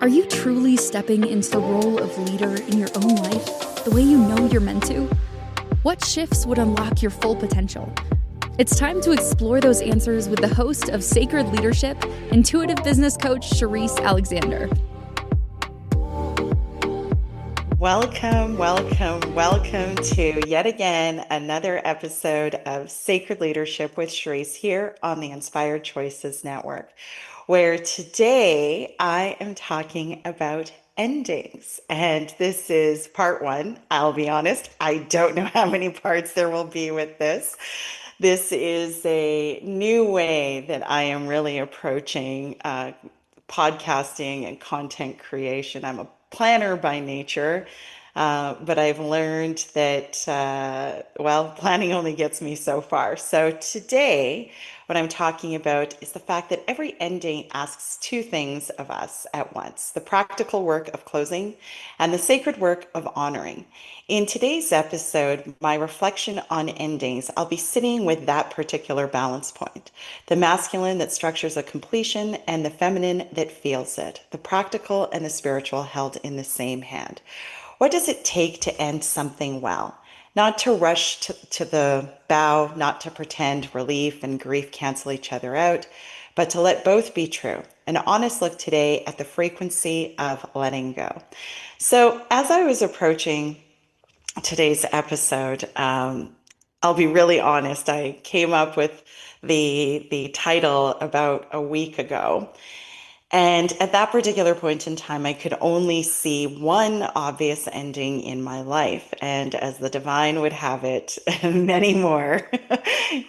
Are you truly stepping into the role of leader in your own life the way you know you're meant to? What shifts would unlock your full potential? It's time to explore those answers with the host of Sacred Leadership, intuitive business coach Sherisse Alexander. Welcome to yet again another episode of Sacred Leadership with Sherisse here on the Inspired Choices Network, where today I am talking about endings. And this is part one. I'll be honest, I don't know how many parts there will be with this. This is a new way that I am really approaching podcasting and content creation. I'm a planner by nature, but I've learned that, planning only gets me so far. So today, what I'm talking about is the fact that every ending asks two things of us at once: the practical work of closing and the sacred work of honoring. In today's episode, my reflection on endings, I'll be sitting with that particular balance point: the masculine that structures a completion and the feminine that feels it, the practical and the spiritual held in the same hand. What does it take to end something well? Not to rush to the bow, not to pretend relief and grief cancel each other out, but to let both be true. An honest look today at the frequency of letting go. So, as I was approaching today's episode, I'll be really honest. I came up with the title about a week ago. And at that particular point in time, I could only see one obvious ending in my life. And as the divine would have it, many more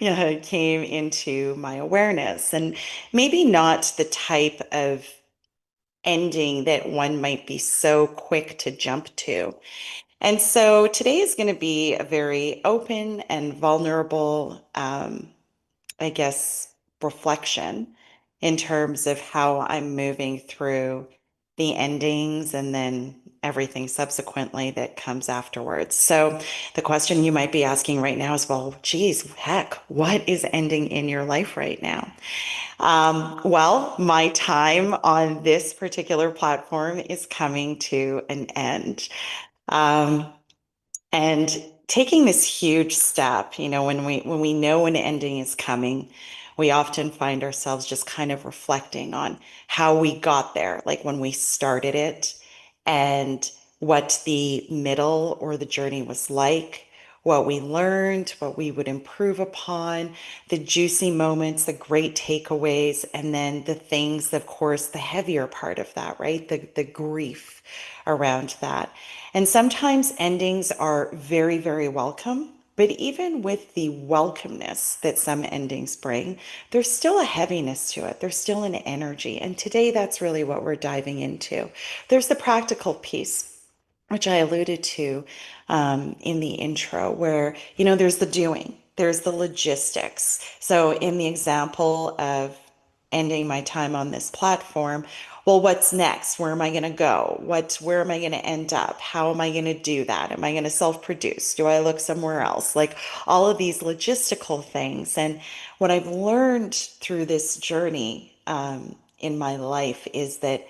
came into my awareness. And maybe not the type of ending that one might be so quick to jump to. And so today is going to be a very open and vulnerable, I guess, reflection in terms of how I'm moving through the endings and then everything subsequently that comes afterwards. So the question you might be asking right now is, well, geez, heck, what is ending in your life right now? My time on this particular platform is coming to an end. Um, and taking this huge step, when we know an ending is coming, we often find ourselves just kind of reflecting on how we got there, like when we started it and what the middle or the journey was like, what we learned, what we would improve upon, the juicy moments, the great takeaways, and then the things, of course, the heavier part of that, right? The grief around that. And sometimes endings are very, very welcome. But even with the welcomeness that some endings bring, there's still a heaviness to it. There's still an energy. And today, that's really what we're diving into. There's the practical piece, which I alluded to in the intro, where, there's the doing, there's the logistics. So, in the example of ending my time on this platform, well, what's next? Where am I going to go? Where am I going to end up? How am I going to do that? Am I going to self-produce? Do I look somewhere else? Like all of these logistical things. And what I've learned through this journey in my life is that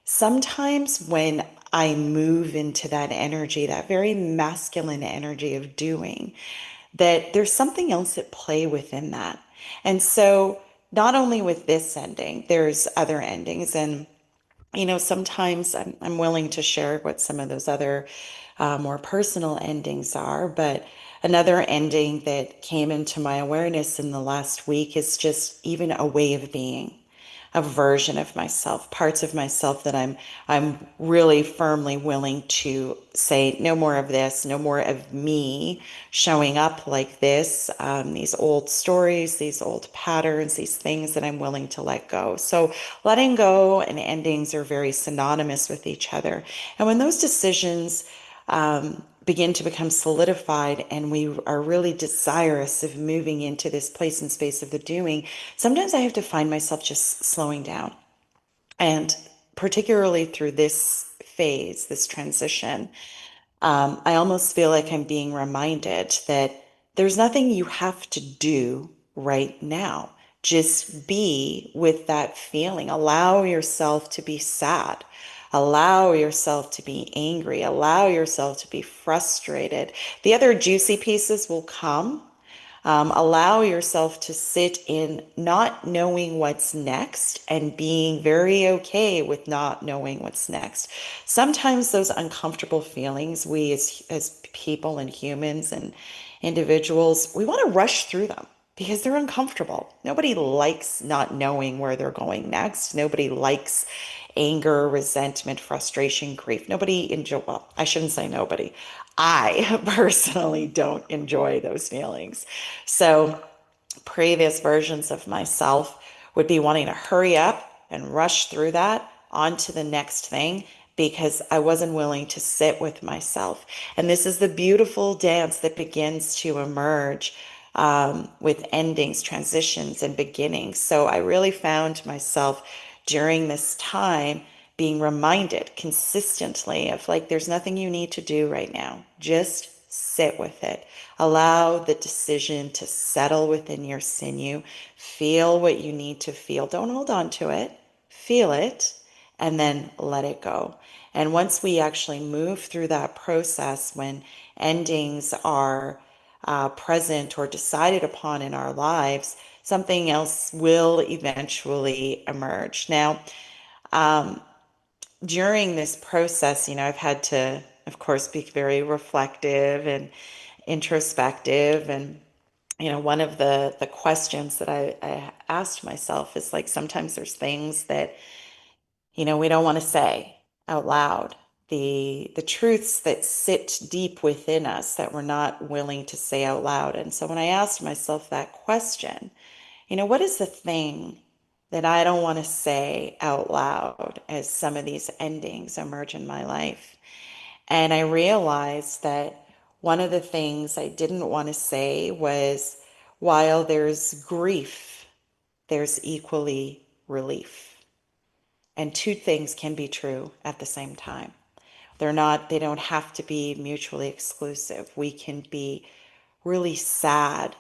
sometimes when I move into that energy, that very masculine energy of doing, that there's something else at play within that. And so, not only with this ending, there's other endings. And, sometimes I'm willing to share what some of those other more personal endings are. But another ending that came into my awareness in the last week is just even a way of being, a version of myself, parts of myself that I'm really firmly willing to say no more of this, no more of me showing up like this, these old stories, these old patterns, these things that I'm willing to let go. So letting go and endings are very synonymous with each other. And when those decisions begin to become solidified and we are really desirous of moving into this place and space of the doing, sometimes I have to find myself just slowing down. And particularly through this phase, this transition, I almost feel like I'm being reminded that there's nothing you have to do right now. Just be with that feeling. Allow yourself to be sad. Allow yourself to be angry. Allow yourself to be frustrated. The other juicy pieces will come. Allow yourself to sit in not knowing what's next and being very okay with not knowing what's next. Sometimes those uncomfortable feelings, we as people and humans and individuals, we want to rush through them because they're uncomfortable. Nobody likes not knowing where they're going next. Nobody likes anger, resentment, frustration, grief. Nobody enjoy, well, I shouldn't say nobody. I personally don't enjoy those feelings. So previous versions of myself would be wanting to hurry up and rush through that onto the next thing because I wasn't willing to sit with myself. And this is the beautiful dance that begins to emerge with endings, transitions, and beginnings. So I really found myself during this time being reminded consistently of like, there's nothing you need to do right now. Just sit with it. Allow the decision to settle within your sinew. Feel what you need to feel. Don't hold on to it. Feel it and then let it go. And once we actually move through that process, when endings are present or decided upon in our lives, something else will eventually emerge. Now, during this process, I've had to, of course, be very reflective and introspective. And, one of the questions that I asked myself is like, sometimes there's things that, we don't want to say out loud. The truths that sit deep within us that we're not willing to say out loud. And so when I asked myself that question, what is the thing that I don't want to say out loud as some of these endings emerge in my life? And I realized that one of the things I didn't want to say was, while there's grief, there's equally relief. And two things can be true at the same time. They don't have to be mutually exclusive. We can be really sad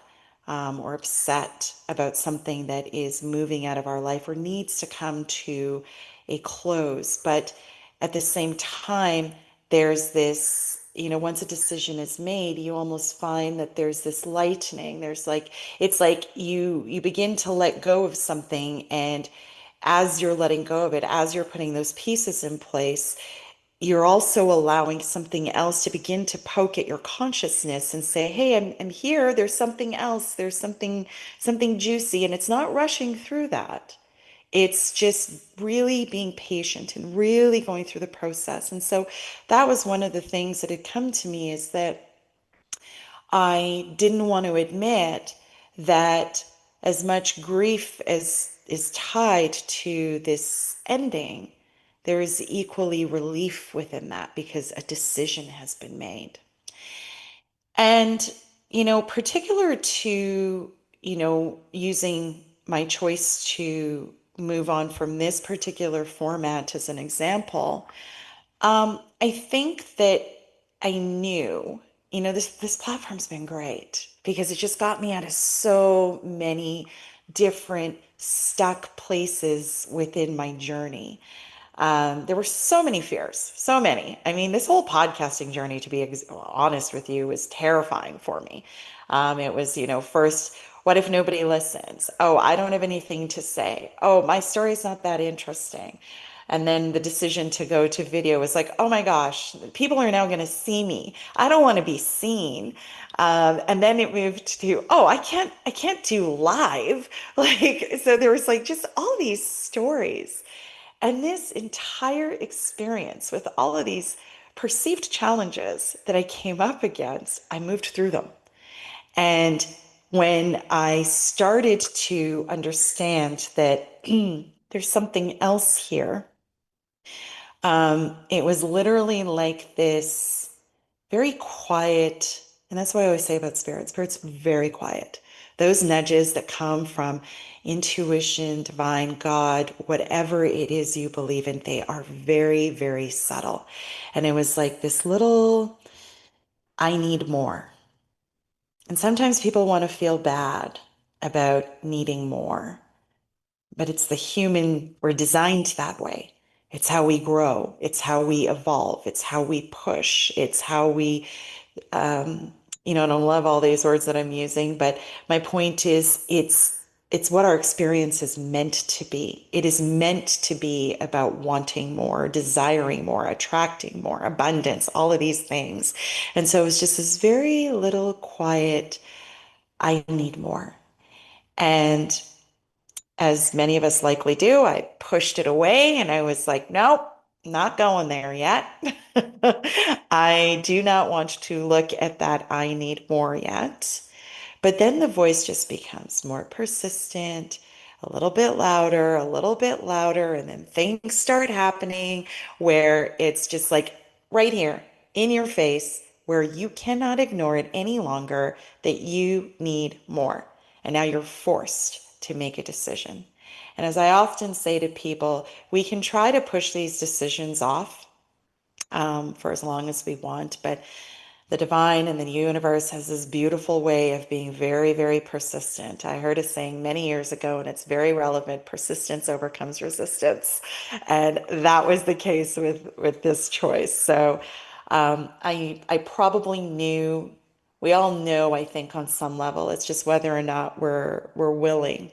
or upset about something that is moving out of our life or needs to come to a close. But at the same time, there's this, once a decision is made, you almost find that there's this lightening. There's like, it's like you begin to let go of something, and as you're letting go of it, as you're putting those pieces in place, you're also allowing something else to begin to poke at your consciousness and say, hey, I'm here. There's something else. There's something juicy. And it's not rushing through that. It's just really being patient and really going through the process. And so that was one of the things that had come to me, is that I didn't want to admit that as much grief as is tied to this ending, there is equally relief within that because a decision has been made. And, particular to, using my choice to move on from this particular format as an example, I think that I knew, this platform's been great because it just got me out of so many different stuck places within my journey. There were so many fears, so many. I mean, this whole podcasting journey, to be honest with you, was terrifying for me. It was, first, what if nobody listens? Oh, I don't have anything to say. Oh, my story's not that interesting. And then the decision to go to video was like, oh my gosh, people are now going to see me. I don't want to be seen. And then it moved to, oh, I can't do live. Like, so there was like just all these stories. And this entire experience with all of these perceived challenges that I came up against, I moved through them. And when I started to understand that there's something else here, it was literally like this very quiet, and that's what I always say about spirit. Spirit's very quiet. Those nudges that come from intuition, divine, God, whatever it is you believe in, they are very, very subtle. And it was like this little, I need more. And sometimes people want to feel bad about needing more, but it's the human, we're designed that way. It's how we grow. It's how we evolve. It's how we push. It's how we, um, I don't love all these words that I'm using, but my point is it's what our experience is meant to be. It is meant to be about wanting more, desiring more, attracting more, abundance, all of these things. And so it's just this very little quiet, I need more. And as many of us likely do, I pushed it away and I was like, nope, not going there yet. I do not want to look at that I need more yet. But then the voice just becomes more persistent, a little bit louder, and then things start happening where it's just like right here in your face, where you cannot ignore it any longer that you need more. And now you're forced to make a decision. And as I often say to people, we can try to push these decisions off for as long as we want, but the divine and the universe has this beautiful way of being very, very persistent. I heard a saying many years ago, and it's very relevant: persistence overcomes resistance. And that was the case with this choice. So I probably knew, we all know, I think, on some level, it's just whether or not we're willing.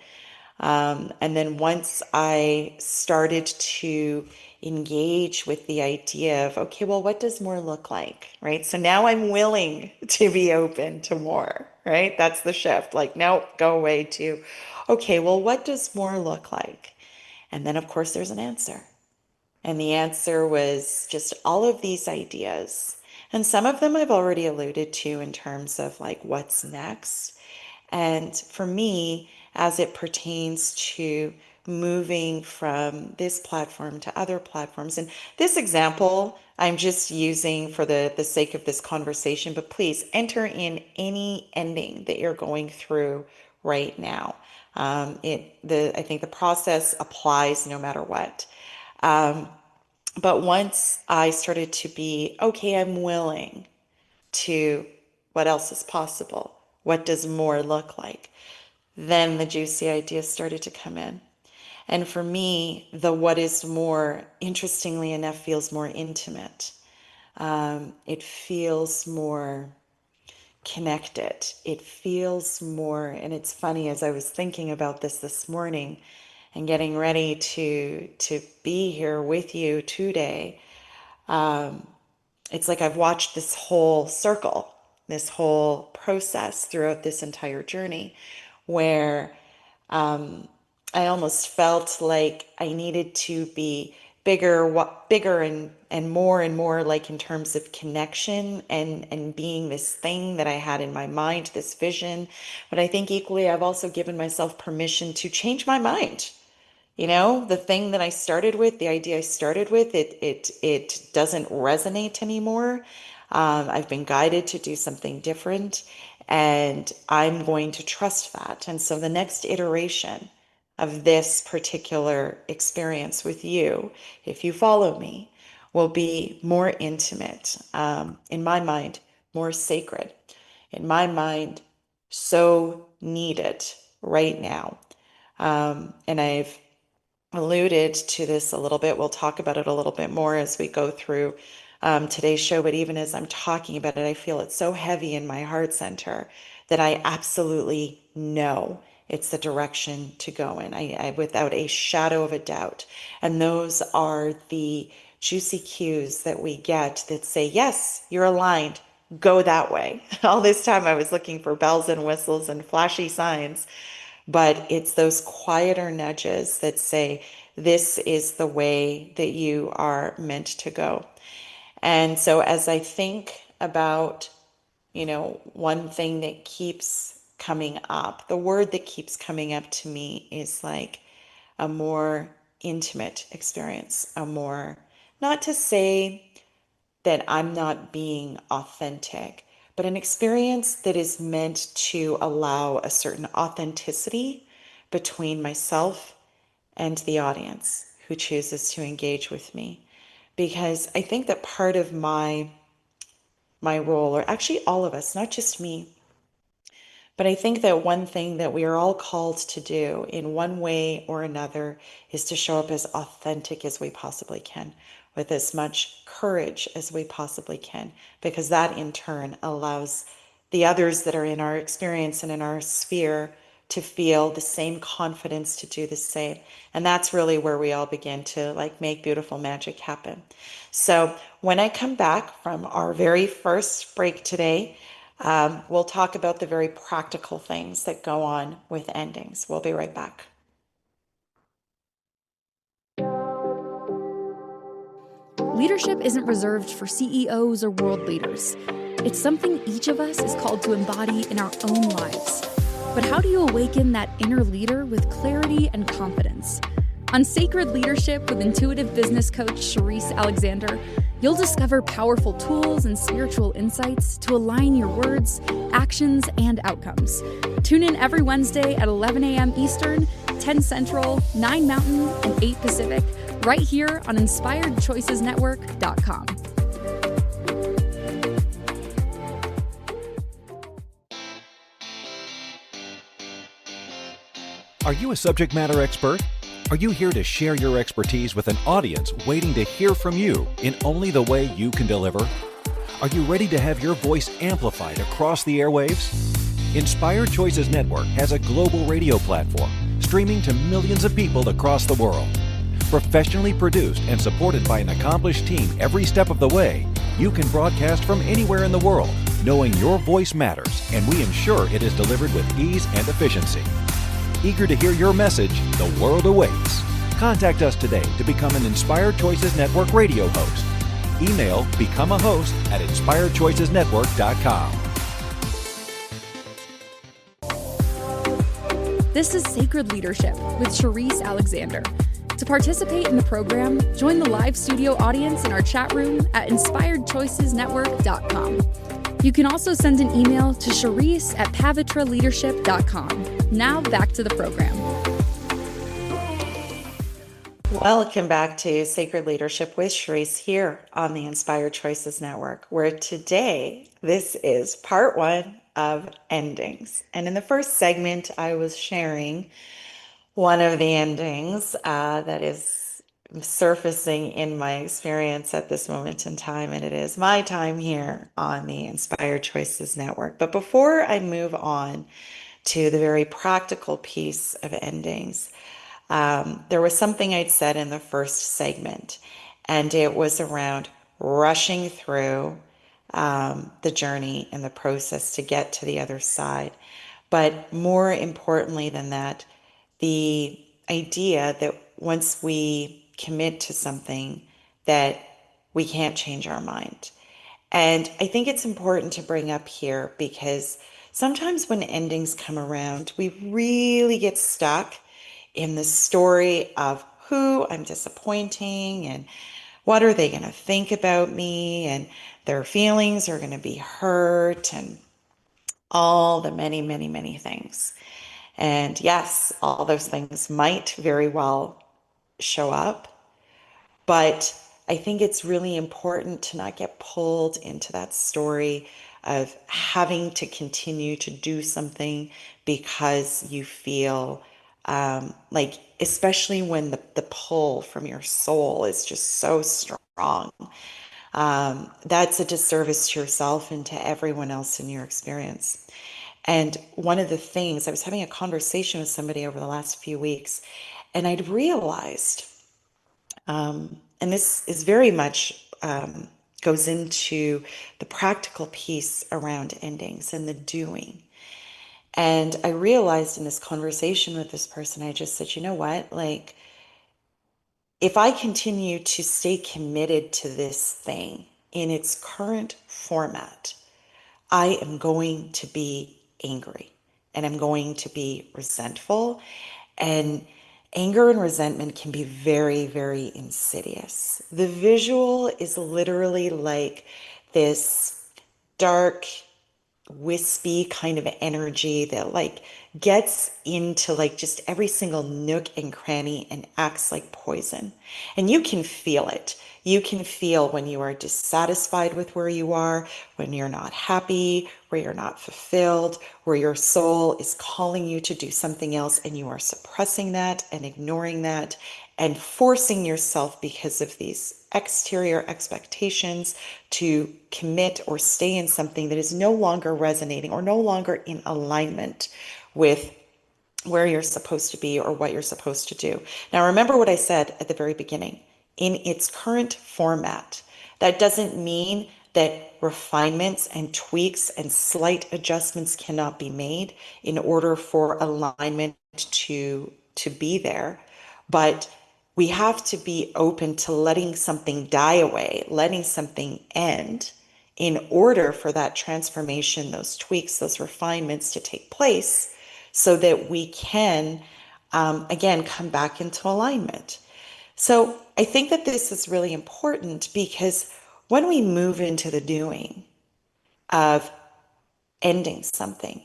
And then once I started to engage with the idea of, okay, well, what does more look like? Right. So now I'm willing to be open to more. Right. That's the shift. Like, no, go away to, okay, well, what does more look like? And then, of course, there's an answer. And the answer was just all of these ideas. And some of them I've already alluded to in terms of like what's next. And for me, as it pertains to moving from this platform to other platforms, and this example I'm just using for the sake of this conversation, but please enter in any ending that you're going through right now. I think the process applies no matter what. But once I started to be, okay, I'm willing to, what else is possible? What does more look like? Then the juicy ideas started to come in. And for me, the what is more, interestingly enough, feels more intimate. It feels more connected. It feels more, and it's funny, as I was thinking about this morning and getting ready to be here with you today, it's like I've watched this whole circle, this whole process throughout this entire journey where I almost felt like I needed to be bigger and more like in terms of connection and being this thing that I had in my mind, this vision. But I think equally, I've also given myself permission to change my mind. The thing that I started with, the idea I started with, it doesn't resonate anymore. I've been guided to do something different, and I'm going to trust that. And so the next iteration of this particular experience with you, if you follow me, will be more intimate, in my mind, more sacred, in my mind, so needed right now. And I've alluded to this a little bit. We'll talk about it a little bit more as we go through today's show. But even as I'm talking about it, I feel it so heavy in my heart center that I absolutely know it's the direction to go in, without a shadow of a doubt. And those are the juicy cues that we get that say, yes, you're aligned. Go that way. All this time I was looking for bells and whistles and flashy signs, but it's those quieter nudges that say, this is the way that you are meant to go. And so as I think about, one thing that keeps coming up, the word that keeps coming up to me is like a more intimate experience, not to say that I'm not being authentic, but an experience that is meant to allow a certain authenticity between myself and the audience who chooses to engage with me. Because I think that part of my role, or actually all of us, not just me, But I think that one thing that we are all called to do in one way or another is to show up as authentic as we possibly can, with as much courage as we possibly can, because that in turn allows the others that are in our experience and in our sphere to feel the same confidence to do the same. And that's really where we all begin to like make beautiful magic happen. So when I come back from our very first break today, we'll talk about the very practical things that go on with endings. We'll be right back. Leadership isn't reserved for CEOs or world leaders. It's something each of us is called to embody in our own lives. But how do you awaken that inner leader with clarity and confidence? On Sacred Leadership with intuitive business coach Sherisse Alexander, you'll discover powerful tools and spiritual insights to align your words, actions, and outcomes. Tune in every Wednesday at 11 a.m. Eastern, 10 Central, 9 Mountain, and 8 Pacific, right here on InspiredChoicesNetwork.com. Are you a subject matter expert? Are you here to share your expertise with an audience waiting to hear from you in only the way you can deliver? Are you ready to have your voice amplified across the airwaves? Inspired Choices Network has a global radio platform streaming to millions of people across the world. Professionally produced and supported by an accomplished team every step of the way, you can broadcast from anywhere in the world, knowing your voice matters, and we ensure it is delivered with ease and efficiency. Eager to hear your message, the world awaits. Contact us today to become an Inspired Choices Network radio host. Email become a host at inspiredchoicesnetwork.com. This is Sacred Leadership with Sherisse Alexander. To participate in the program, join the live studio audience in our chat room at inspiredchoicesnetwork.com. You can also send an email to Sherisse at pavitraleadership.com. Now back to the program. Welcome back to Sacred Leadership with Sherisse here on the Inspired Choices Network, where today this is part one of endings. And in the first segment, I was sharing one of the endings that is surfacing in my experience at this moment in time, and it is my time here on the Inspired Choices Network. But before I move on to the very practical piece of endings, there was something I'd said in the first segment, and it was around rushing through the journey and the process to get to the other side. But more importantly than that, the idea that once we commit to something, that we can't change our mind. And I think it's important to bring up here because sometimes when endings come around, we really get stuck in the story of who I'm disappointing and what are they going to think about me, and their feelings are going to be hurt, and all the many, many, many things. And yes, all those things might very well show up, but I think it's really important to not get pulled into that story of having to continue to do something because you feel like, especially when the pull from your soul is just so strong, that's a disservice to yourself and to everyone else in your experience. And one of the things, I was having a conversation with somebody over the last few weeks, and I'd realized, and this is very much goes into the practical piece around endings and the doing. And I realized in this conversation with this person, I just said, you know what? Like, if I continue to stay committed to this thing in its current format, I am going to be angry and I'm going to be resentful. And anger and resentment can be very, very insidious. The visual is literally like this dark, wispy kind of energy that like gets into like just every single nook and cranny and acts like poison. And you can feel it. You can feel when you are dissatisfied with where you are, when you're not happy, where you're not fulfilled, where your soul is calling you to do something else and you are suppressing that and ignoring that and forcing yourself because of these exterior expectations to commit or stay in something that is no longer resonating or no longer in alignment with where you're supposed to be or what you're supposed to do. Now, remember what I said at the very beginning. In its current format, that doesn't mean that refinements and tweaks and slight adjustments cannot be made in order for alignment to be there. But we have to be open to letting something die away, letting something end in order for that transformation, those tweaks, those refinements to take place so that we can, again, come back into alignment. So I think that this is really important because when we move into the doing of ending something,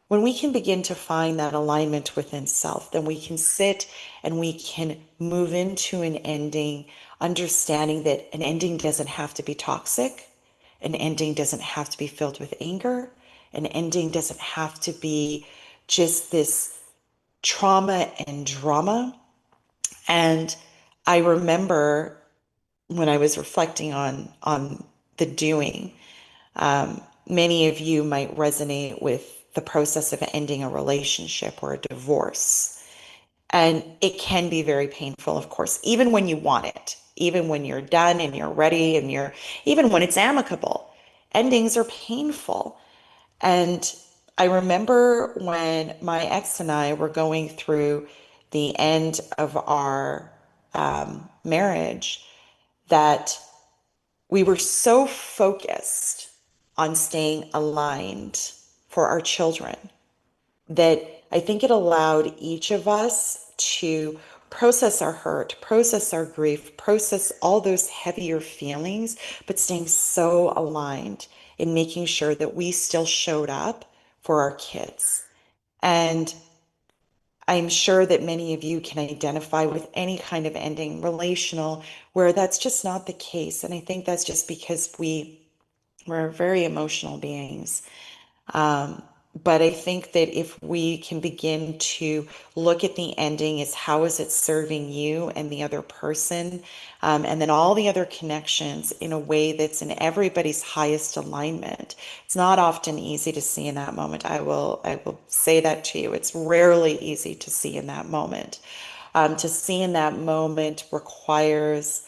when we can begin to find that alignment within self, then we can sit and we can move into an ending, understanding that an ending doesn't have to be toxic. An ending doesn't have to be filled with anger. An ending doesn't have to be just this trauma and drama. And I remember when I was reflecting on the doing, many of you might resonate with the process of ending a relationship or a divorce. And it can be very painful, of course, even when you want it, even when you're done and you're ready and even when it's amicable. Endings are painful. And I remember when my ex and I were going through the end of our marriage that we were so focused on staying aligned for our children that I think it allowed each of us to process our hurt, process our grief, process all those heavier feelings, but staying so aligned in making sure that we still showed up for our kids. And I'm sure that many of you can identify with any kind of ending relational where that's just not the case. And I think that's just because we're very emotional beings. But I think that if we can begin to look at the ending as how is it serving you and the other person, and then all the other connections in a way that's in everybody's highest alignment. It's not often easy to see in that moment. I will say that to you. It's rarely easy to see in that moment. To see in that moment requires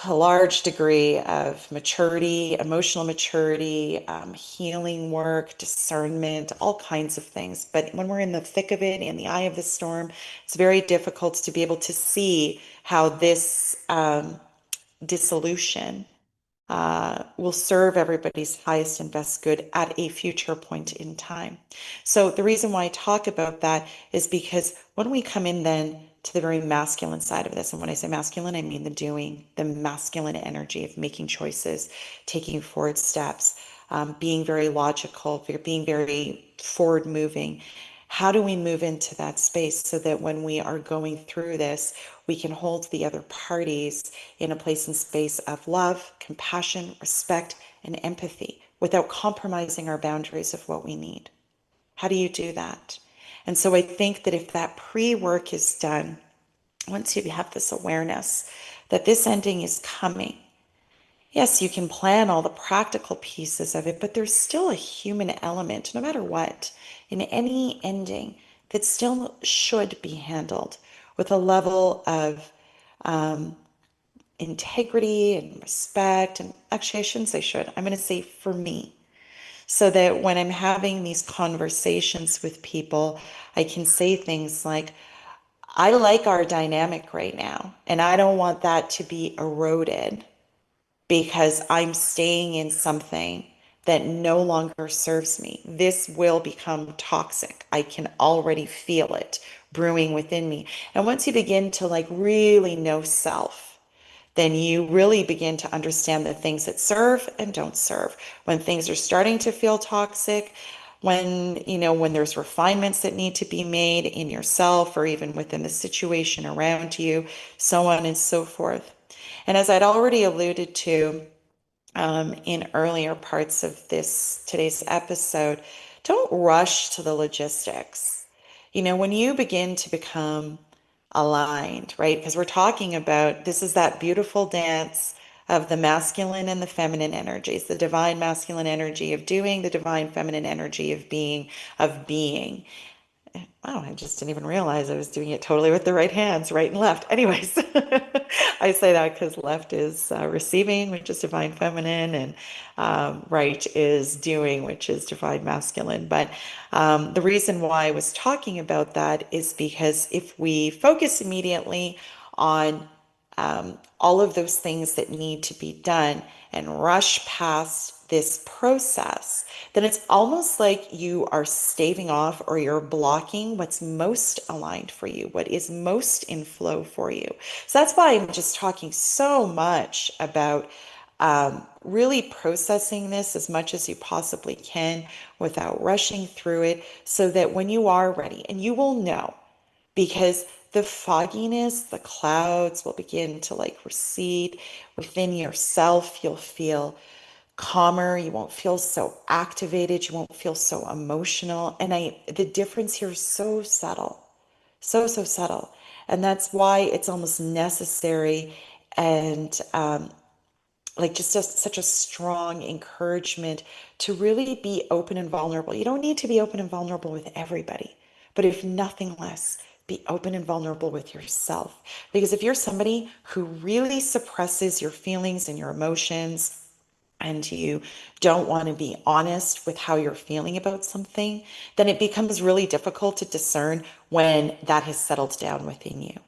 a large degree of maturity, emotional maturity, healing work, discernment, all kinds of things. But when we're in the thick of it, in the eye of the storm, it's very difficult to be able to see how this dissolution will serve everybody's highest and best good at a future point in time. So the reason why I talk about that is because when we come in then to the very masculine side of this, and when I say masculine, I mean the doing, the masculine energy of making choices, taking forward steps, being very logical, being very forward moving. How do we move into that space so that when we are going through this, we can hold the other parties in a place and space of love, compassion, respect, and empathy without compromising our boundaries of what we need? How do you do that? And so I think that if that pre-work is done, once you have this awareness that this ending is coming, yes, you can plan all the practical pieces of it, but there's still a human element, no matter what, in any ending that still should be handled with a level of integrity and respect. And actually, I shouldn't say should, I'm going to say for me. So that when I'm having these conversations with people, I can say things like, I like our dynamic right now, and I don't want that to be eroded because I'm staying in something that no longer serves me. This will become toxic. I can already feel it brewing within me. And once you begin to like really know self, then you really begin to understand the things that serve and don't serve. When things are starting to feel toxic, when there's refinements that need to be made in yourself or even within the situation around you, so on and so forth. And as I'd already alluded to in earlier parts of today's episode, don't rush to the logistics. When you begin to become aligned, right? Because we're talking about this is that beautiful dance of the masculine and the feminine energies, the divine masculine energy of doing, the divine feminine energy of being. Wow, I just didn't even realize I was doing it totally with the right hands, right and left. Anyways, I say that because left is receiving, which is divine feminine, and right is doing, which is divine masculine. But the reason why I was talking about that is because if we focus immediately on all of those things that need to be done and rush past this process, then it's almost like you are staving off or you're blocking what's most aligned for you, what is most in flow for you. So that's why I'm just talking so much about really processing this as much as you possibly can without rushing through it, so that when you are ready, and you will know, because the fogginess, the clouds will begin to like recede within yourself. You'll feel calmer. You won't feel so activated. You won't feel so emotional. And the difference here is so subtle, so subtle. And that's why it's almost necessary and like such a strong encouragement to really be open and vulnerable. You don't need to be open and vulnerable with everybody, but if nothing less, be open and vulnerable with yourself. Because if you're somebody who really suppresses your feelings and your emotions, and you don't want to be honest with how you're feeling about something, then it becomes really difficult to discern when that has settled down within you.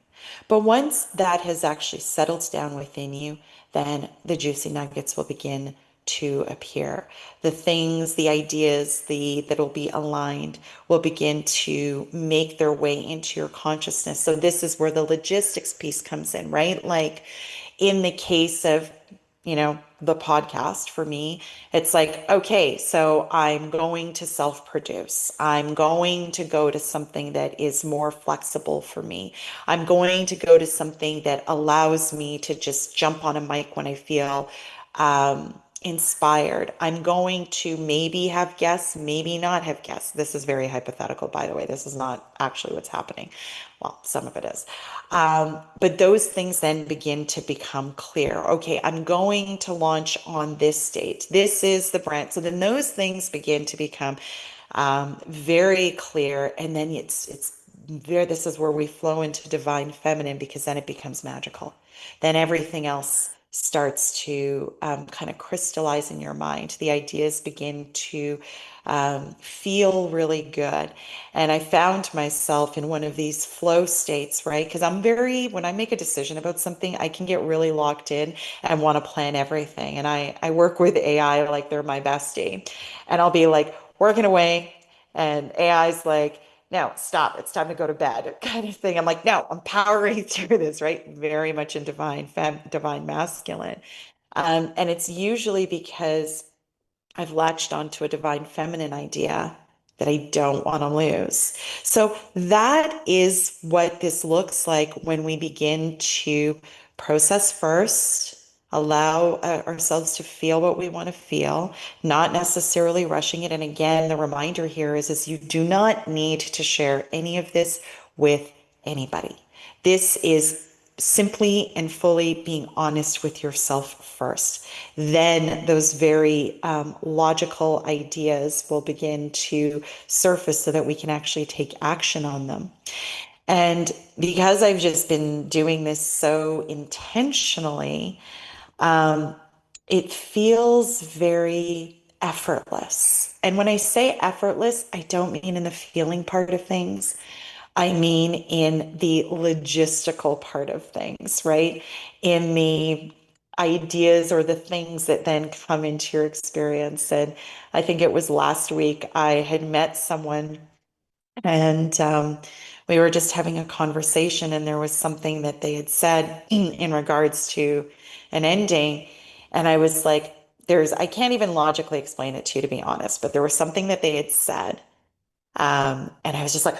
But once that has actually settled down within you, then the juicy nuggets will begin to appear. The things, the ideas, that'll be aligned will begin to make their way into your consciousness. So this is where the logistics piece comes in, right? Like in the case of the podcast for me, it's like, okay, so I'm going to self-produce. I'm going to go to something that is more flexible for me. I'm going to go to something that allows me to just jump on a mic when I feel inspired. I'm going to maybe have guests, maybe not have guests. This is very hypothetical, by the way. This is not actually what's happening. Well, some of it is. But those things then begin to become clear. Okay, I'm going to launch on this date. This is the brand. So then those things begin to become very clear. And then it's there. This is where we flow into divine feminine, because then it becomes magical. Then everything else starts to kind of crystallize in your mind. The ideas begin to feel really good. And I found myself in one of these flow states, right? Because when I make a decision about something, I can get really locked in and want to plan everything. And I work with AI like they're my bestie. And I'll be like working away, and AI's like, no, stop. It's time to go to bed, kind of thing. I'm like, no, I'm powering through this, right? Very much in divine masculine. And it's usually because I've latched onto a divine feminine idea that I don't want to lose. So that is what this looks like when we begin to process first, allow ourselves to feel what we want to feel, not necessarily rushing it. And again, the reminder here is you do not need to share any of this with anybody. This is simply and fully being honest with yourself first. Then those very logical ideas will begin to surface so that we can actually take action on them. And because I've just been doing this so intentionally, it feels very effortless. And when I say effortless, I don't mean in the feeling part of things. I mean in the logistical part of things, right? In the ideas or the things that then come into your experience. And I think it was last week I had met someone, and we were just having a conversation, and there was something that they had said in regards to an ending. And I was like, I can't even logically explain it to you, to be honest, but there was something that they had said. And I was just like,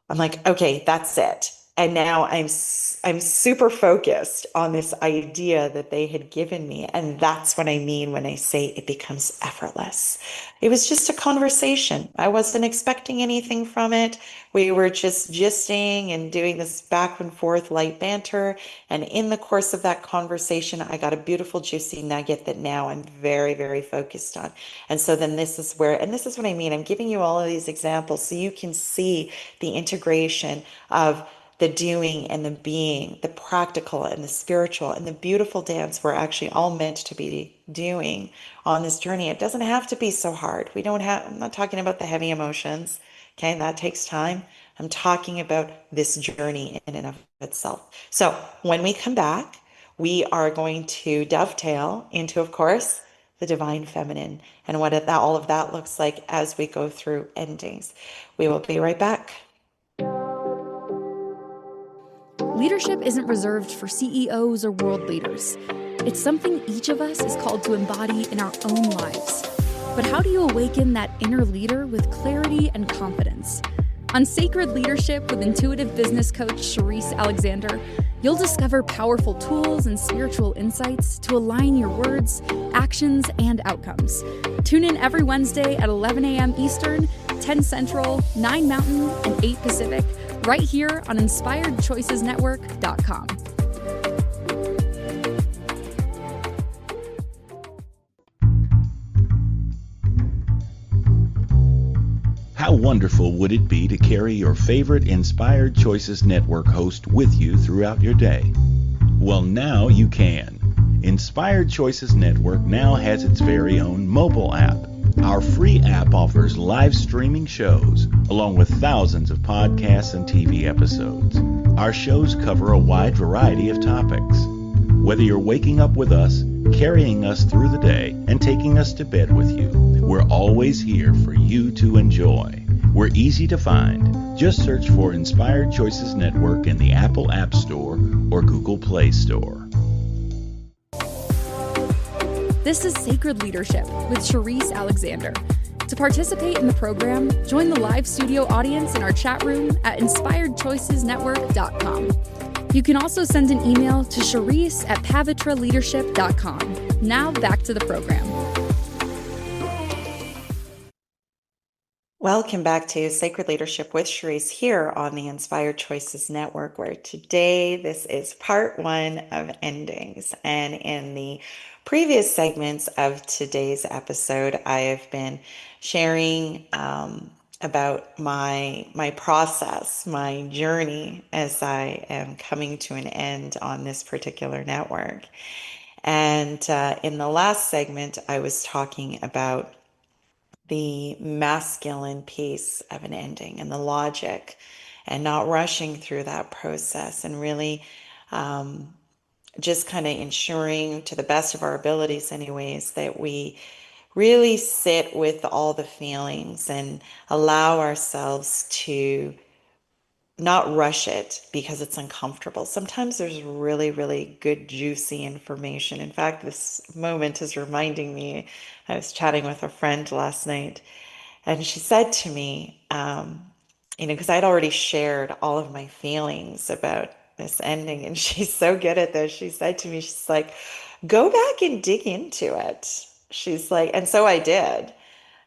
I'm like, okay, that's it. And now I'm super focused on this idea that they had given me. And that's what I mean when I say it becomes effortless. It was just a conversation. I wasn't expecting anything from it. We were just gisting and doing this back and forth light banter. And in the course of that conversation, I got a beautiful, juicy nugget that now I'm very, very focused on. And so then this is what I mean. I'm giving you all of these examples so you can see the integration of the doing and the being, the practical and the spiritual and the beautiful dance we're actually all meant to be doing on this journey. It doesn't have to be so hard. I'm not talking about the heavy emotions. Okay, that takes time. I'm talking about this journey in and of itself. So when we come back, we are going to dovetail into, of course, the divine feminine and what all of that looks like as we go through endings. We will be right back. Leadership isn't reserved for CEOs or world leaders. It's something each of us is called to embody in our own lives. But how do you awaken that inner leader with clarity and confidence? On Sacred Leadership with intuitive business coach Sherisse Alexander, you'll discover powerful tools and spiritual insights to align your words, actions, and outcomes. Tune in every Wednesday at 11 a.m. Eastern, 10 Central, 9 Mountain, and 8 Pacific, right here on InspiredChoicesNetwork.com. How wonderful would it be to carry your favorite Inspired Choices Network host with you throughout your day? Well, now you can. Inspired Choices Network now has its very own mobile app. Our free app offers live streaming shows, along with thousands of podcasts and TV episodes. Our shows cover a wide variety of topics. Whether you're waking up with us, carrying us through the day, and taking us to bed with you, we're always here for you to enjoy. We're easy to find. Just search for Inspired Choices Network in the Apple App Store or Google Play Store. This is Sacred Leadership with Sherisse Alexander. To participate in the program, join the live studio audience in our chat room at InspiredChoicesNetwork.com. You can also send an email to Sherisse@pavitraleadership.com. Now back to the program. Welcome back to Sacred Leadership with Sherisse here on the Inspired Choices Network, where today this is part one of endings. And in the previous segments of today's episode, I have been sharing about my process, my journey as I am coming to an end on this particular network. And in the last segment, I was talking about the masculine piece of an ending and the logic and not rushing through that process and really just kind of ensuring to the best of our abilities anyways that we really sit with all the feelings and allow ourselves to not rush it because it's uncomfortable. Sometimes there's really, really good, juicy information. In fact, this moment is reminding me, I was chatting with a friend last night, and she said to me, because I'd already shared all of my feelings about this ending, and she's so good at this. She said to me, she's like, go back and dig into it. She's like, and so I did.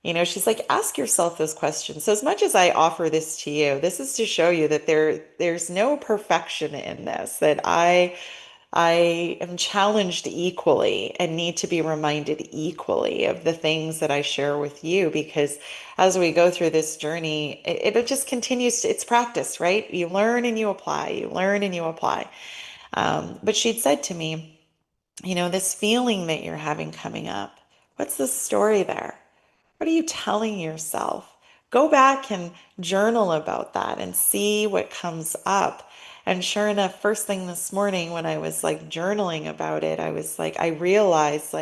She's like, ask yourself those questions. So as much as I offer this to you, this is to show you that there's no perfection in this, that I am challenged equally and need to be reminded equally of the things that I share with you, because as we go through this journey, it just continues it's practice, right? You learn and you apply, you learn and you apply. But she'd said to me, this feeling that you're having coming up, what's the story there? What are you telling yourself? Go back and journal about that and see what comes up. And sure enough, first thing this morning when I was like journaling about it, I realized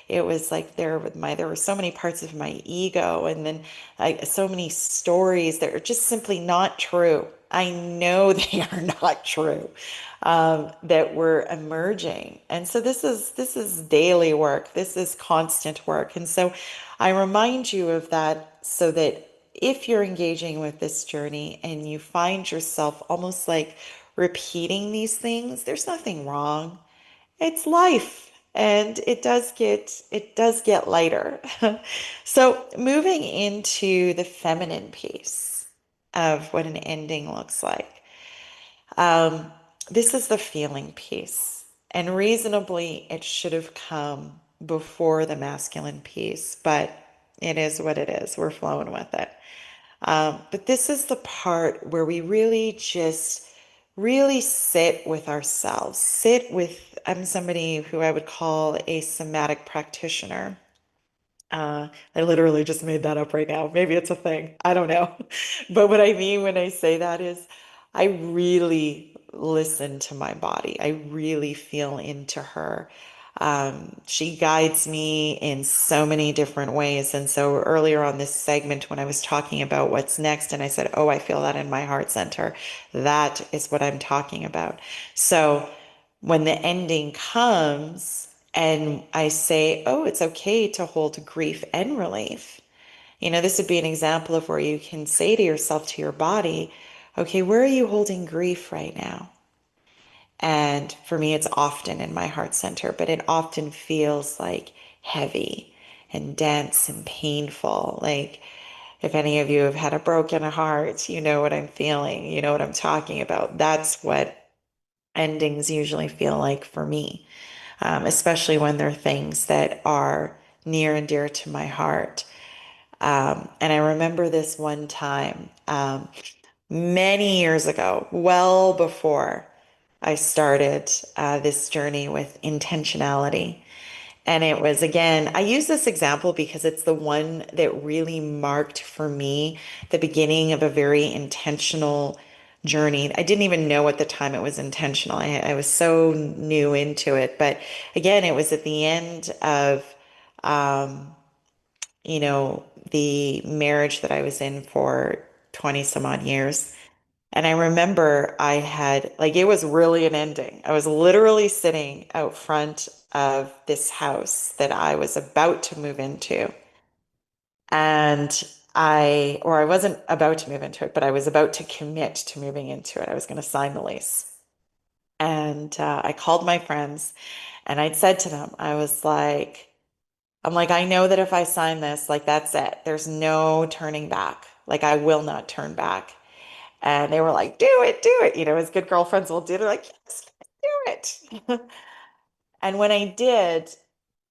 it was like there were so many parts of my ego, and then so many stories that are just simply not true. I know they are not true, that we're emerging. And so this is daily work. This is constant work. And so I remind you of that so that if you're engaging with this journey and you find yourself almost like repeating these things, there's nothing wrong. It's life, and it does get lighter. So moving into the feminine piece of what an ending looks like. Um, this is the feeling piece, and reasonably it should have come before the masculine piece, but it is what it is. We're flowing with it. But this is the part where we really just really sit with ourselves. I'm somebody who I would call a somatic practitioner. I literally just made that up right now. Maybe it's a thing. I don't know. But what I mean when I say that is I really listen to my body. I really feel into her. She guides me in so many different ways. And so earlier on this segment, when I was talking about what's next, and I said, oh, I feel that in my heart center, that is what I'm talking about. So when the ending comes and I say, oh, it's okay to hold grief and relief, this would be an example of where you can say to yourself, to your body, okay, where are you holding grief right now? And for me, it's often in my heart center, but it often feels like heavy and dense and painful. Like if any of you have had a broken heart, you know what I'm feeling, you know what I'm talking about. That's what endings usually feel like for me, especially when they're things that are near and dear to my heart. And I remember this one time, many years ago, well before I started this journey with intentionality. And it was, again, I use this example because it's the one that really marked for me the beginning of a very intentional journey. I didn't even know at the time it was intentional. I was so new into it. But again, it was at the end of, um, the marriage that I was in for 20 some odd years. And I remember I had, like, it was really an ending. I was literally sitting out front of this house that I was about to move into. And or I wasn't about to move into it, but I was about to commit to moving into it. I was going to sign the lease. And I called my friends and I'd said to them, I'm like, I know that if I sign this, like, that's it. There's no turning back. Like, I will not turn back. And they were like, do it, do it. As good girlfriends will do. They're like, yes, do it. And when I did,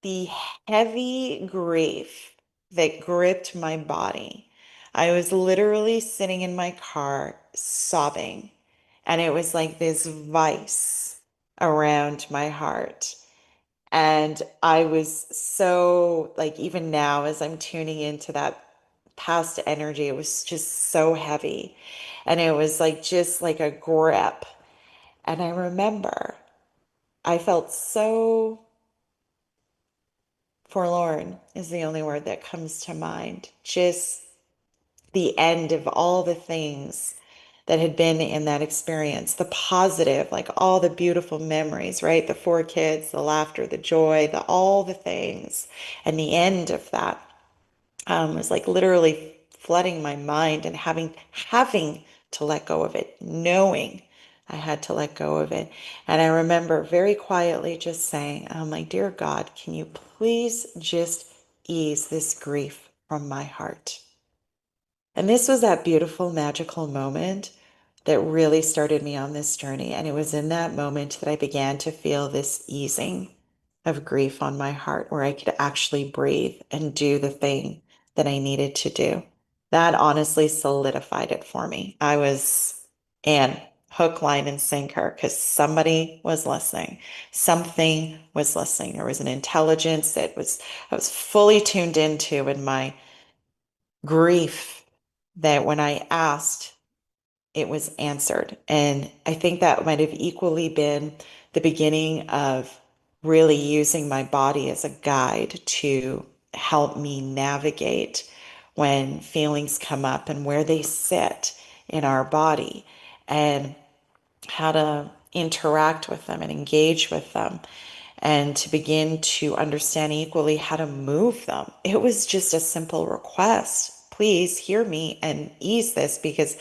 the heavy grief that gripped my body, I was literally sitting in my car sobbing. And it was like this vice around my heart. And I was so, like, even now, as I'm tuning into that past energy, it was just so heavy. And it was like, just like a grip. And I remember I felt so forlorn, is the only word that comes to mind. Just the end of all the things that had been in that experience, the positive, like all the beautiful memories, right? The 4 kids, the laughter, the joy, all the things. And the end of that was like literally flooding my mind and having to let go of it, knowing I had to let go of it. And I remember very quietly just saying, I'm like, dear God, can you please just ease this grief from my heart? And this was that beautiful, magical moment that really started me on this journey. And it was in that moment that I began to feel this easing of grief on my heart, where I could actually breathe and do the thing that I needed to do. That honestly solidified it for me. I was in hook, line, and sinker because somebody was listening. Something was listening. There was an intelligence I was fully tuned into in my grief, that when I asked, it was answered. And I think that might have equally been the beginning of really using my body as a guide to help me navigate when feelings come up and where they sit in our body. and how to interact with them and engage with them, and to begin to understand equally how to move them. It was just a simple request. Please hear me and ease this, because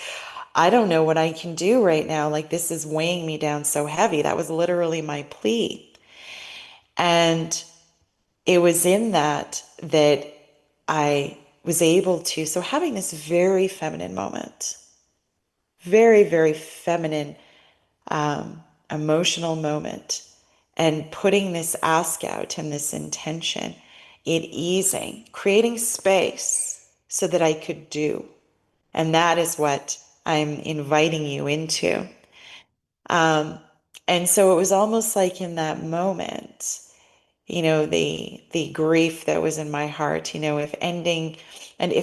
I don't know what I can do right now. Like, this is weighing me down so heavy. That was literally my plea. And it was in that I was able to, so having this very feminine moment, very, very feminine, emotional moment, and putting this ask out and this intention, it easing, creating space so that I could do. And that is what I'm inviting you into. And so it was almost like in that moment, the grief that was in my heart, if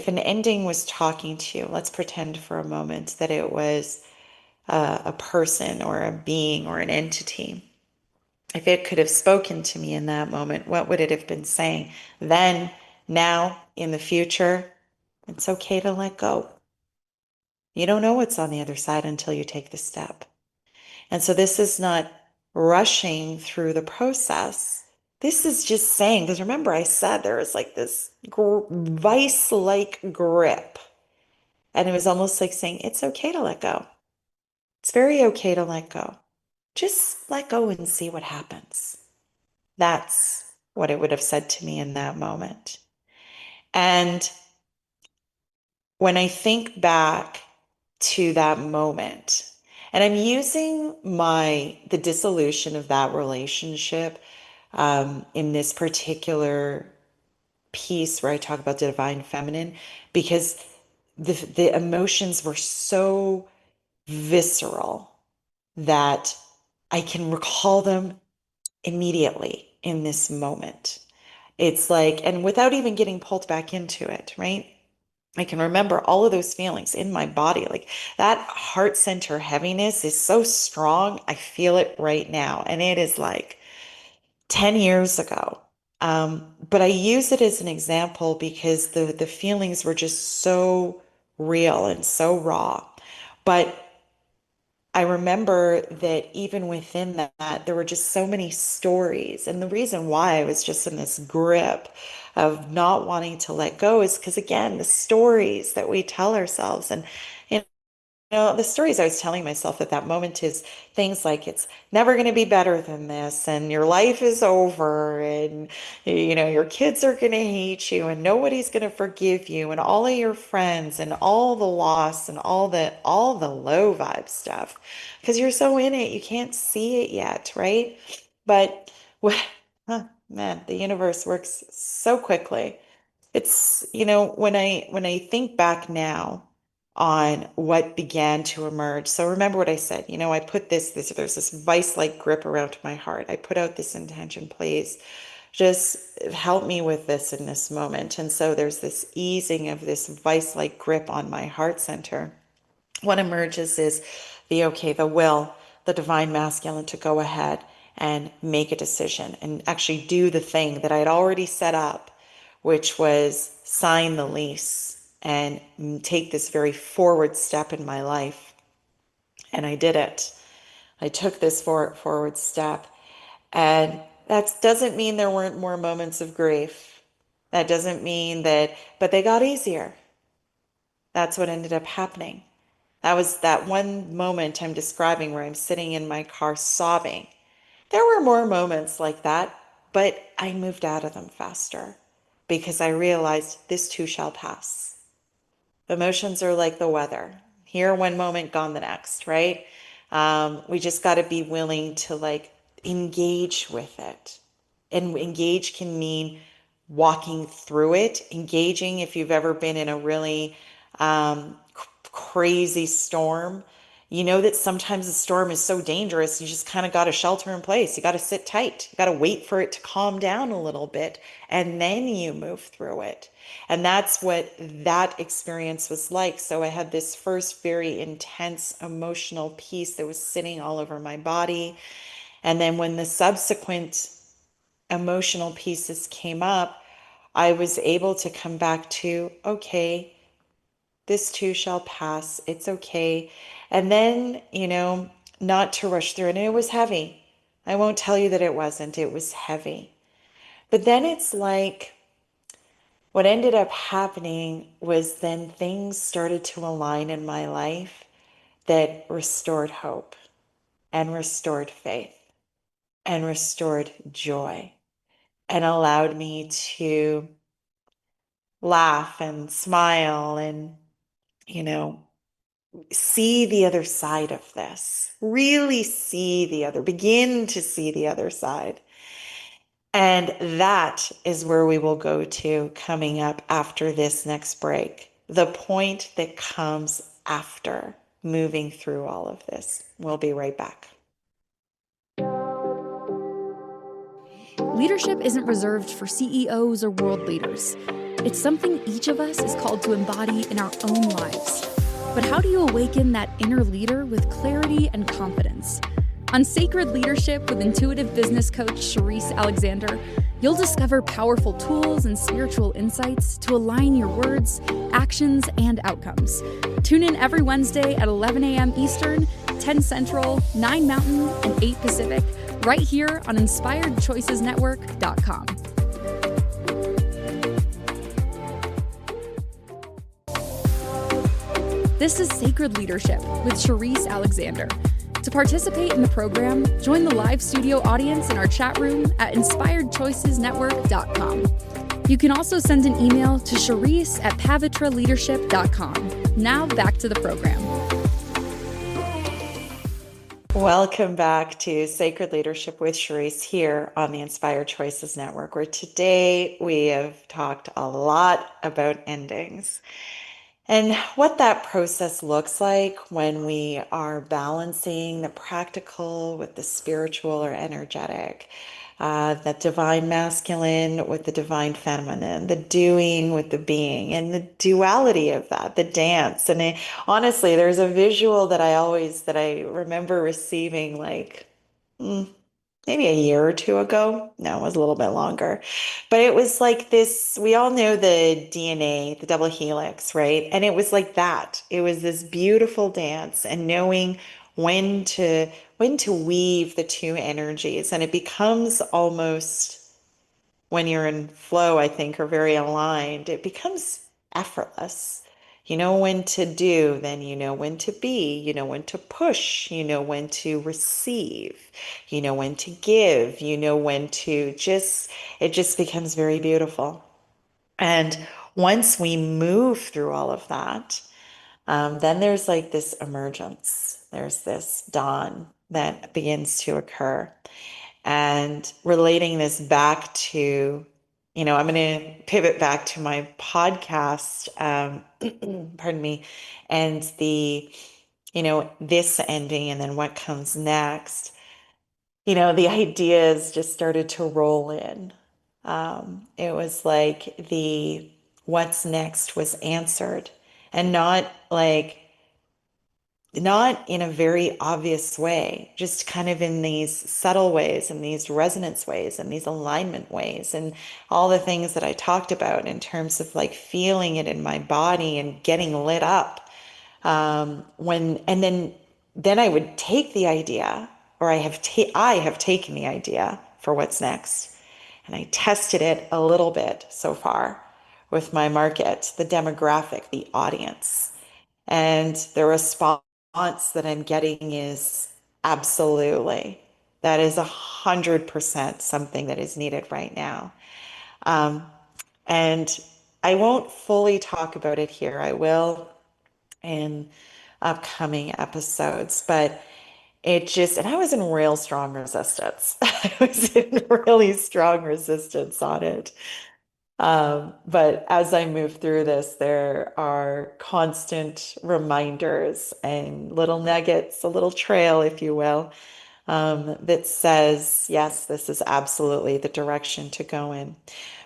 an ending was talking to you, let's pretend for a moment that it was a person or a being or an entity. If it could have spoken to me in that moment, what would it have been saying? Then, now, in the future, it's okay to let go. You don't know what's on the other side until you take the step. And so this is not rushing through the process. This is just saying, because remember, I said there was like this vice-like grip. And it was almost like saying, it's okay to let go. It's very okay to let go. Just let go and see what happens. That's what it would have said to me in that moment. And when I think back to that moment, and I'm using the dissolution of that relationship in this particular piece where I talk about the divine feminine, because the emotions were so visceral that I can recall them immediately in this moment. It's like, and without even getting pulled back into it, right? I can remember all of those feelings in my body. Like, that heart center heaviness is so strong. I feel it right now. And it is like 10 years ago. But I use it as an example because the feelings were just so real and so raw. But I remember that even within that, there were just so many stories. And the reason why I was just in this grip of not wanting to let go is because, again, the stories that we tell ourselves, and the stories I was telling myself at that moment is things like, it's never going to be better than this, and your life is over, and your kids are going to hate you, and nobody's going to forgive you, and all of your friends, and all the loss, and all the low vibe stuff, because you're so in it, you can't see it yet, right? But man, the universe works so quickly. It's, when I think back now on what began to emerge. So remember what I said, I put there's this vice-like grip around my heart. I put out this intention, please just help me with this in this moment. And so there's this easing of this vice-like grip on my heart center. What emerges is the will, the divine masculine, to go ahead and make a decision and actually do the thing that I'd already set up, which was sign the lease and take this very forward step in my life. And I did it. I took this forward step. And that doesn't mean there weren't more moments of grief. That doesn't mean that, but they got easier. That's what ended up happening. That was that one moment I'm describing where I'm sitting in my car sobbing. There were more moments like that, but I moved out of them faster because I realized this too shall pass. Emotions are like the weather. Here one moment, gone the next, right? We just got to be willing to engage with it. And engage can mean walking through it. Engaging, if you've ever been in a really crazy storm, you know that sometimes the storm is so dangerous, you just kind of got to shelter in place. You got to sit tight. You got to wait for it to calm down a little bit, and then you move through it. And that's what that experience was like. So I had this first very intense emotional piece that was sitting all over my body. And then when the subsequent emotional pieces came up, I was able to come back to, okay, this too shall pass. It's okay. And then, not to rush through. And it was heavy. I won't tell you that it wasn't. It was heavy. But then it's like what ended up happening was then things started to align in my life that restored hope and restored faith and restored joy and allowed me to laugh and smile and, you know, see the other side of this, really begin to see the other side. And that is where we will go to coming up after this next break. The point that comes after moving through all of this. We'll be right back. Leadership isn't reserved for CEOs or world leaders. It's something each of us is called to embody in our own lives. But how do you awaken that inner leader with clarity and confidence? On Sacred Leadership with intuitive business coach Sherisse Alexander, you'll discover powerful tools and spiritual insights to align your words, actions, and outcomes. Tune in every Wednesday at 11 a.m. Eastern, 10 Central, 9 Mountain, and 8 Pacific, right here on InspiredChoicesNetwork.com. This is Sacred Leadership with Sherisse Alexander. To participate in the program, join the live studio audience in our chat room at InspiredChoicesNetwork.com. You can also send an email to Sherisse@pavitraleadership.com. Now back to the program. Welcome back to Sacred Leadership with Sherisse here on the Inspired Choices Network, where today we have talked a lot about endings and what that process looks like when we are balancing the practical with the spiritual or energetic, the divine masculine with the divine feminine, the doing with the being, and the duality of that, the dance. And honestly, there's a visual that I remember receiving like, maybe a year or two ago. No, it was a little bit longer. But it was like this, we all know the DNA, the double helix, right? And it was like that. It was this beautiful dance and knowing when to weave the two energies. And it becomes almost when you're in flow, I think, or very aligned, it becomes effortless. You know when to do, then you know when to be, you know when to push, you know when to receive, you know when to give, you know when to it just becomes very beautiful. And once we move through all of that, then there's like this emergence, there's this dawn that begins to occur. And relating this back to, I'm going to pivot back to my podcast, pardon me, and this ending and then what comes next. The ideas just started to roll in. It was like the what's next was answered and not in a very obvious way, just kind of in these subtle ways and these resonance ways and these alignment ways and all the things that I talked about in terms of like feeling it in my body and getting lit up. Then I would take the idea, or I have taken the idea for what's next, and I tested it a little bit so far with my market, the demographic, the audience. And the response that I'm getting is absolutely. That is 100% something that is needed right now. And I won't fully talk about it here. I will in upcoming episodes, but and I was in real strong resistance. I was in really strong resistance on it. But as I move through this, there are constant reminders and little nuggets, a little trail, if you will, that says, yes, this is absolutely the direction to go in.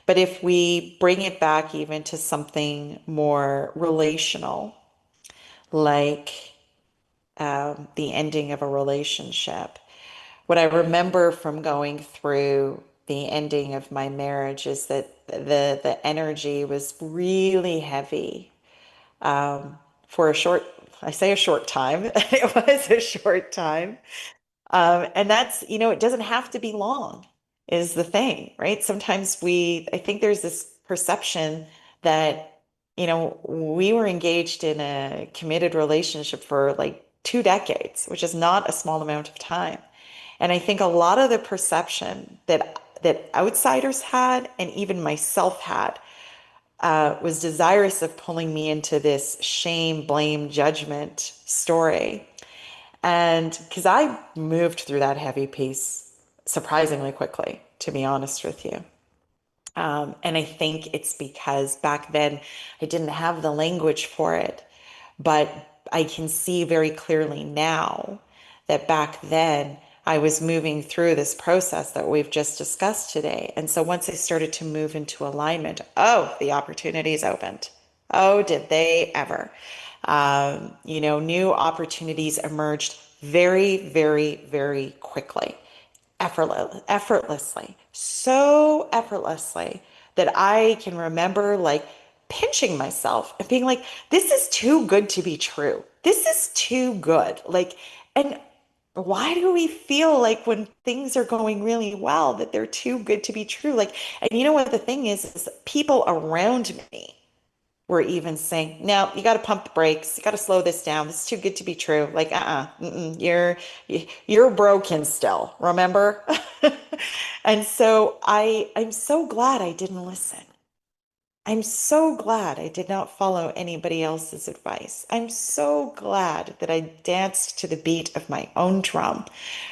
But if we bring it back even to something more relational, like the ending of a relationship, what I remember from going through the ending of my marriage is that the energy was really heavy for a short I say a short time. It was a short time. And that's, it doesn't have to be long, is the thing, right? Sometimes I think there's this perception that, we were engaged in a committed relationship for like 2 decades, which is not a small amount of time. And I think a lot of the perception that outsiders had, and even myself had, was desirous of pulling me into this shame, blame, judgment story. And because I moved through that heavy piece surprisingly quickly, to be honest with you. And I think it's because back then I didn't have the language for it. But I can see very clearly now that back then I was moving through this process that we've just discussed today. And so once I started to move into alignment, oh, the opportunities opened. Oh, did they ever? New opportunities emerged very, very, very quickly, effortlessly, so effortlessly that I can remember like pinching myself and being like, this is too good to be true. This is too good. Like, and why do we feel like when things are going really well that they're too good to be true? Like, and you know what the thing is people around me were even saying, no, you got to pump the brakes. You got to slow this down. This is too good to be true. Like, you're broken still, remember? And so I'm so glad I didn't listen. I'm so glad I did not follow anybody else's advice. I'm so glad that I danced to the beat of my own drum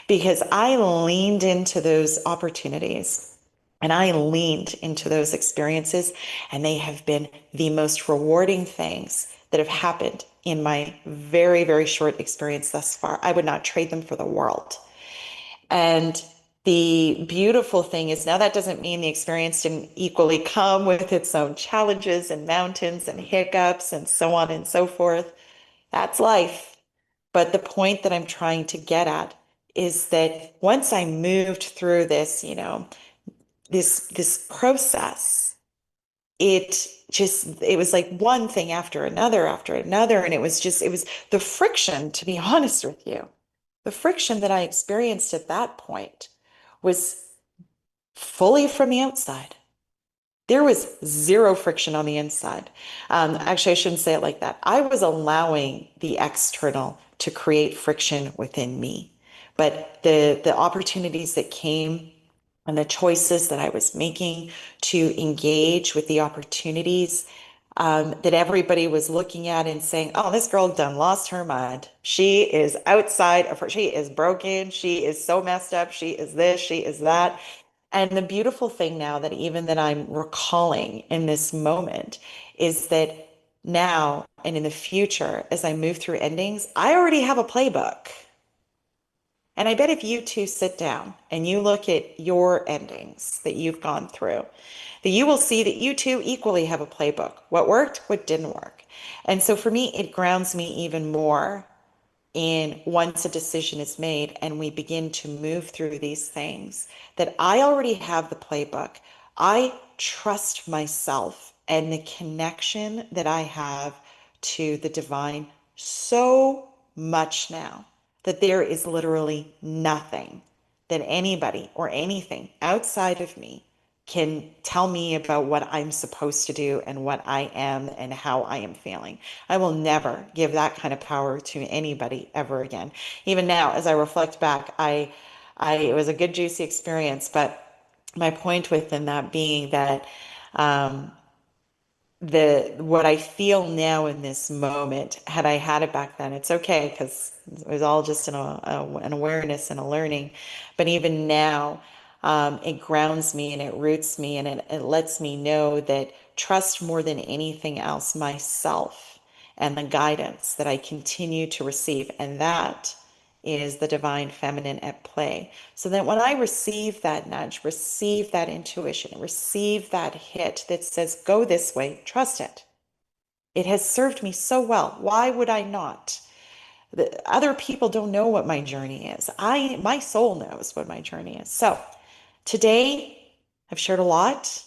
because I leaned into those opportunities and I leaned into those experiences, and they have been the most rewarding things that have happened in my very, very short experience thus far. I would not trade them for the world. And the beautiful thing is now that doesn't mean the experience didn't equally come with its own challenges and mountains and hiccups and so on and so forth. That's life. But the point that I'm trying to get at is that once I moved through this, this process, it was like one thing after another. And it was the friction, to be honest with you. The friction that I experienced at that point was fully from the outside. There was zero friction on the inside. Actually, I shouldn't say it like that. I was allowing the external to create friction within me. But the opportunities that came and the choices that I was making to engage with the opportunities that everybody was looking at and saying, oh, this girl done lost her mind. She is outside of her, she is broken. She is so messed up. She is this, she is that. And the beautiful thing now that even that I'm recalling in this moment is that now and in the future, as I move through endings, I already have a playbook. And I bet if you two sit down and you look at your endings that you've gone through, that you will see that you two equally have a playbook. What worked, what didn't work. And so for me, it grounds me even more in once a decision is made and we begin to move through these things, that I already have the playbook. I trust myself and the connection that I have to the divine so much now that there is literally nothing that anybody or anything outside of me can tell me about what I'm supposed to do and what I am and how I am feeling. I will never give that kind of power to anybody ever again. Even now, as I reflect back, it was a good, juicy experience, but my point within that being that what I feel now in this moment, had I had it back then, it's okay because it was all just an awareness and a learning. But even now, it grounds me and it roots me and it lets me know that trust more than anything else myself and the guidance that I continue to receive. And that is the divine feminine at play. So that when I receive that nudge, receive that intuition, receive that hit that says, go this way, trust it. It has served me so well. Why would I not? The other people don't know what my journey is. My soul knows what my journey is. So today I've shared a lot.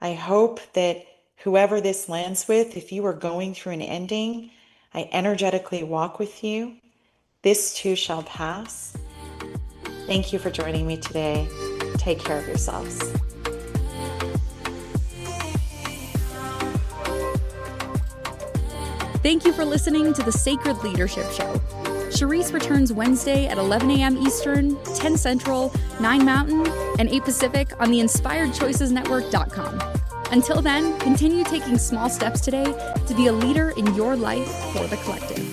I hope that whoever this lands with, if you are going through an ending, I energetically walk with you. This too shall pass. Thank you for joining me today. Take care of yourselves. Thank you for listening to the Sacred Leadership Show. Sherisse returns Wednesday at 11 a.m. Eastern, 10 Central, 9 Mountain, and 8 Pacific on the InspiredChoicesNetwork.com. Until then, continue taking small steps today to be a leader in your life for the collective.